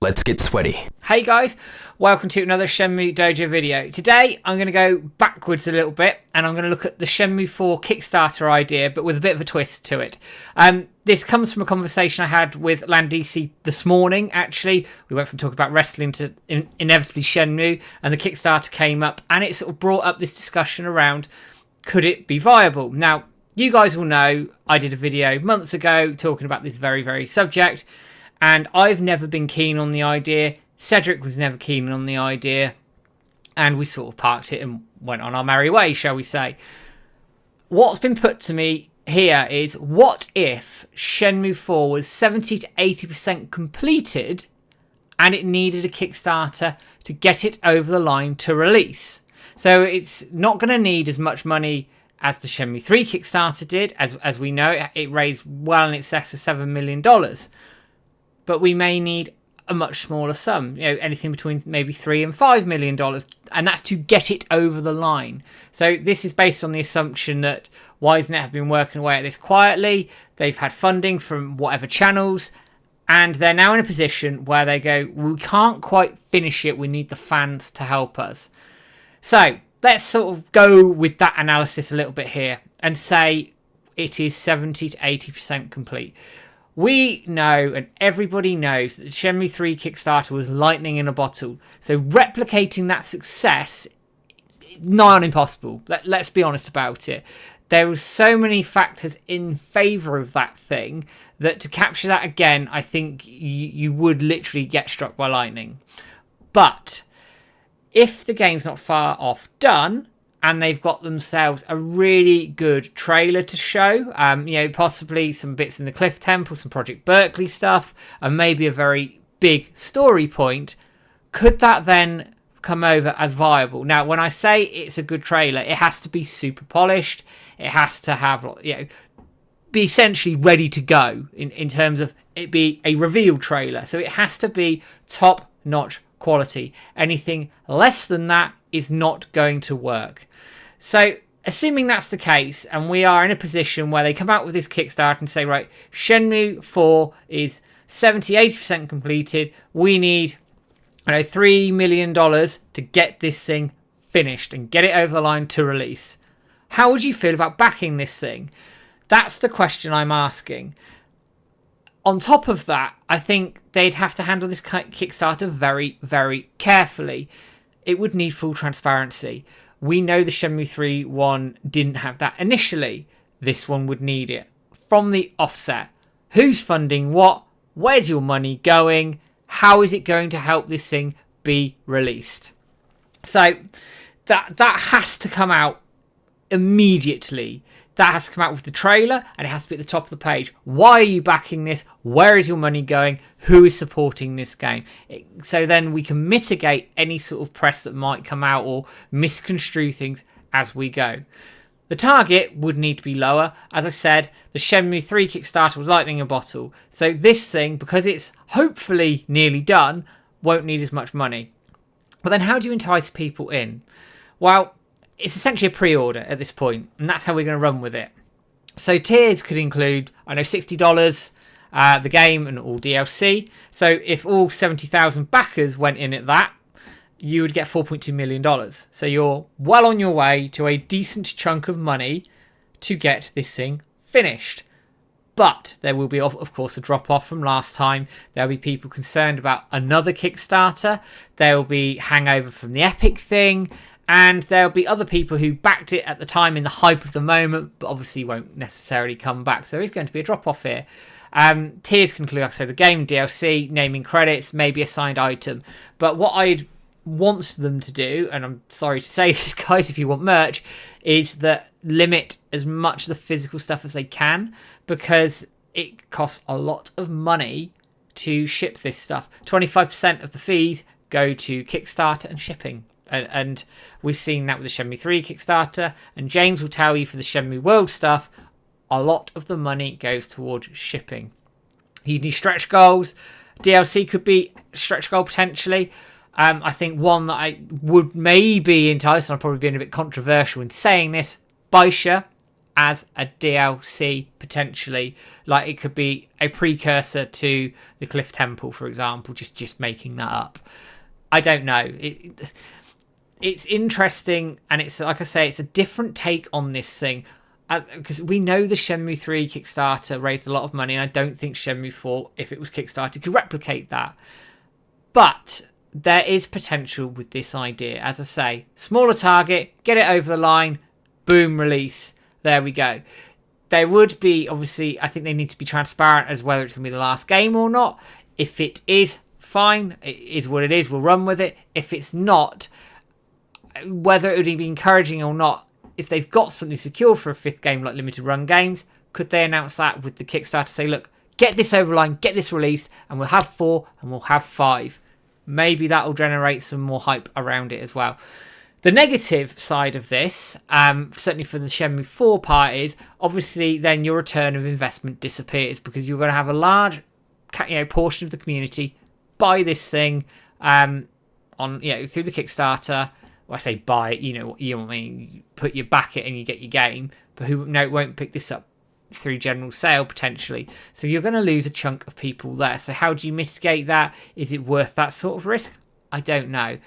Let's get sweaty. Hey guys, welcome to another Shenmue Dojo video. Today I'm going to go backwards a little bit and I'm going to look at the Shenmue 4 Kickstarter idea, but with a bit of a twist to it. This comes from a conversation I had with Landisi this morning, actually. We went from talking about wrestling to inevitably Shenmue, and the Kickstarter came up and it sort of brought up this discussion around, could it be viable? Now, you guys will know I did a video months ago talking about this very, very subject. And I've never been keen on the idea. Cedric was never keen on the idea. And we sort of parked it and went on our merry way, shall we say. What's been put to me here is, what if Shenmue 4 was 70 to 80% completed and it needed a Kickstarter to get it over the line to release? So it's not going to need as much money as the Shenmue 3 Kickstarter did. As we know, it raised well in excess of $7 million. But we may need a much smaller sum, anything between maybe $3 and $5 million, and that's to get it over the line. So this is based on the assumption that Wisenet have been working away at this quietly. They've had funding from whatever channels, and they're now in a position where they go, we can't quite finish it, we need the fans to help us. So let's sort of go with that analysis a little bit here and say it is 70 to 80% complete. We know, and everybody knows, that Shenmue 3 Kickstarter was lightning in a bottle. So replicating that success is nigh on impossible. Let's be honest about it. There were so many factors in favour of that thing that to capture that again, I think you would literally get struck by lightning. But if the game's not far off done, and they've got themselves a really good trailer to show, possibly some bits in the Cliff Temple, some Project Berkeley stuff, and maybe a very big story point, could that then come over as viable? Now, when I say it's a good trailer, it has to be super polished. It has to have, be essentially ready to go in terms of it be a reveal trailer. So it has to be top-notch quality. Anything less than that is not going to work. So assuming that's the case, and we are in a position where they come out with this Kickstarter and say, right, Shenmue 4 is 70-80% completed, we need $3 million to get this thing finished and get it over the line to release. How would you feel about backing this thing? That's the question I'm asking. On top of that, I think they'd have to handle this Kickstarter very, very carefully. It would need full transparency. We know the Shenmue 3 one didn't have that initially. This one would need it from the offset. Who's funding what? Where's your money going? How is it going to help this thing be released? So that has to come out immediately. That has to come out with the trailer, and it has to be at the top of the page. Why are you backing this? Where is your money going? Who is supporting this game? So then we can mitigate any sort of press that might come out or misconstrue things as we go. The target would need to be lower. As I said, the Shenmue 3 Kickstarter was lightning in a bottle. So this thing, because it's hopefully nearly done, won't need as much money. But then how do you entice people in? Well, it's essentially a pre-order at this point, and that's how we're going to run with it. So tiers could include, $60, the game and all DLC. So if all 70,000 backers went in at that, you would get $4.2 million. So you're well on your way to a decent chunk of money to get this thing finished. But there will be, of course, a drop-off from last time. There'll be people concerned about another Kickstarter. There will be hangover from the Epic thing. And there'll be other people who backed it at the time in the hype of the moment, but obviously won't necessarily come back. So there is going to be a drop-off here. Tiers can include, like I said, the game, DLC, naming credits, maybe a signed item. But what I'd want them to do, and I'm sorry to say this, guys, if you want merch, is that limit as much of the physical stuff as they can, because it costs a lot of money to ship this stuff. 25% of the fees go to Kickstarter and shipping. And we've seen that with the Shenmue 3 Kickstarter. And James will tell you for the Shenmue World stuff, a lot of the money goes towards shipping. You need stretch goals. DLC could be a stretch goal potentially. I think one that I would maybe entice, and I'm probably being a bit controversial in saying this, Baisha as a DLC potentially. Like it could be a precursor to the Cliff Temple, for example, just making that up. I don't know. It's interesting, and it's, like I say, it's a different take on this thing. Because we know the Shenmue 3 Kickstarter raised a lot of money, and I don't think Shenmue 4, if it was Kickstarter, could replicate that. But there is potential with this idea. As I say, smaller target, get it over the line, boom, release. There we go. There would be, obviously, I think they need to be transparent as whether it's going to be the last game or not. If it is, fine. It is what it is. We'll run with it. If it's not, whether it would be encouraging or not, if they've got something secure for a 5th game like limited run games, could they announce that with the Kickstarter? Say, look, get this over the line, get this released, and we'll have 4 and we'll have 5. Maybe that will generate some more hype around it as well. The negative side of this, certainly for the Shenmue 4 part, is obviously then your return of investment disappears, because you're going to have a large portion of the community buy this thing on through the Kickstarter. Well, I say buy it, you know what I mean, you put your back it and you get your game, but who won't pick this up through general sale potentially. So you're going to lose a chunk of people there. So how do you mitigate that? Is it worth that sort of risk? I don't know.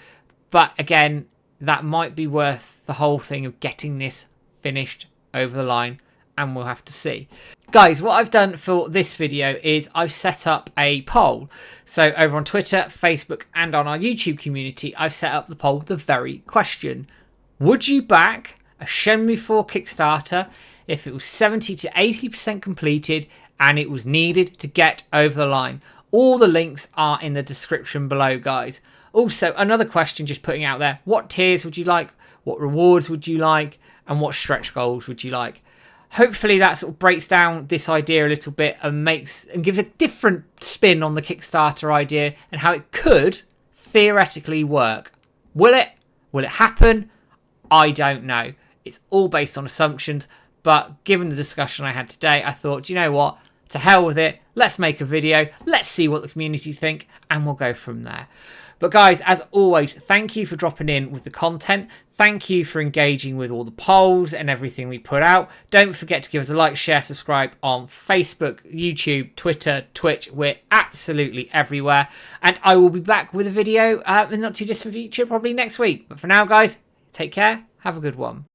But again, that might be worth the whole thing of getting this finished over the line, and we'll have to see. Guys, what I've done for this video is I've set up a poll. So over on Twitter, Facebook, and on our YouTube community, I've set up the poll with the very question: would you back a Shenmue 4 Kickstarter if it was 70 to 80% completed and it was needed to get over the line? All the links are in the description below, guys. Also, another question just putting out there: what tiers would you like? What rewards would you like? And what stretch goals would you like? Hopefully that sort of breaks down this idea a little bit and gives a different spin on the Kickstarter idea and how it could theoretically work. Will it? Will it happen? I don't know. It's all based on assumptions, but given the discussion I had today, I thought, you know what? To hell with it. Let's make a video. Let's see what the community think, and we'll go from there. But guys, as always, thank you for dropping in with the content. Thank you for engaging with all the polls and everything we put out. Don't forget to give us a like, share, subscribe on Facebook, YouTube, Twitter, Twitch. We're absolutely everywhere. And I will be back with a video in the not too distant future, probably next week. But for now, guys, take care. Have a good one.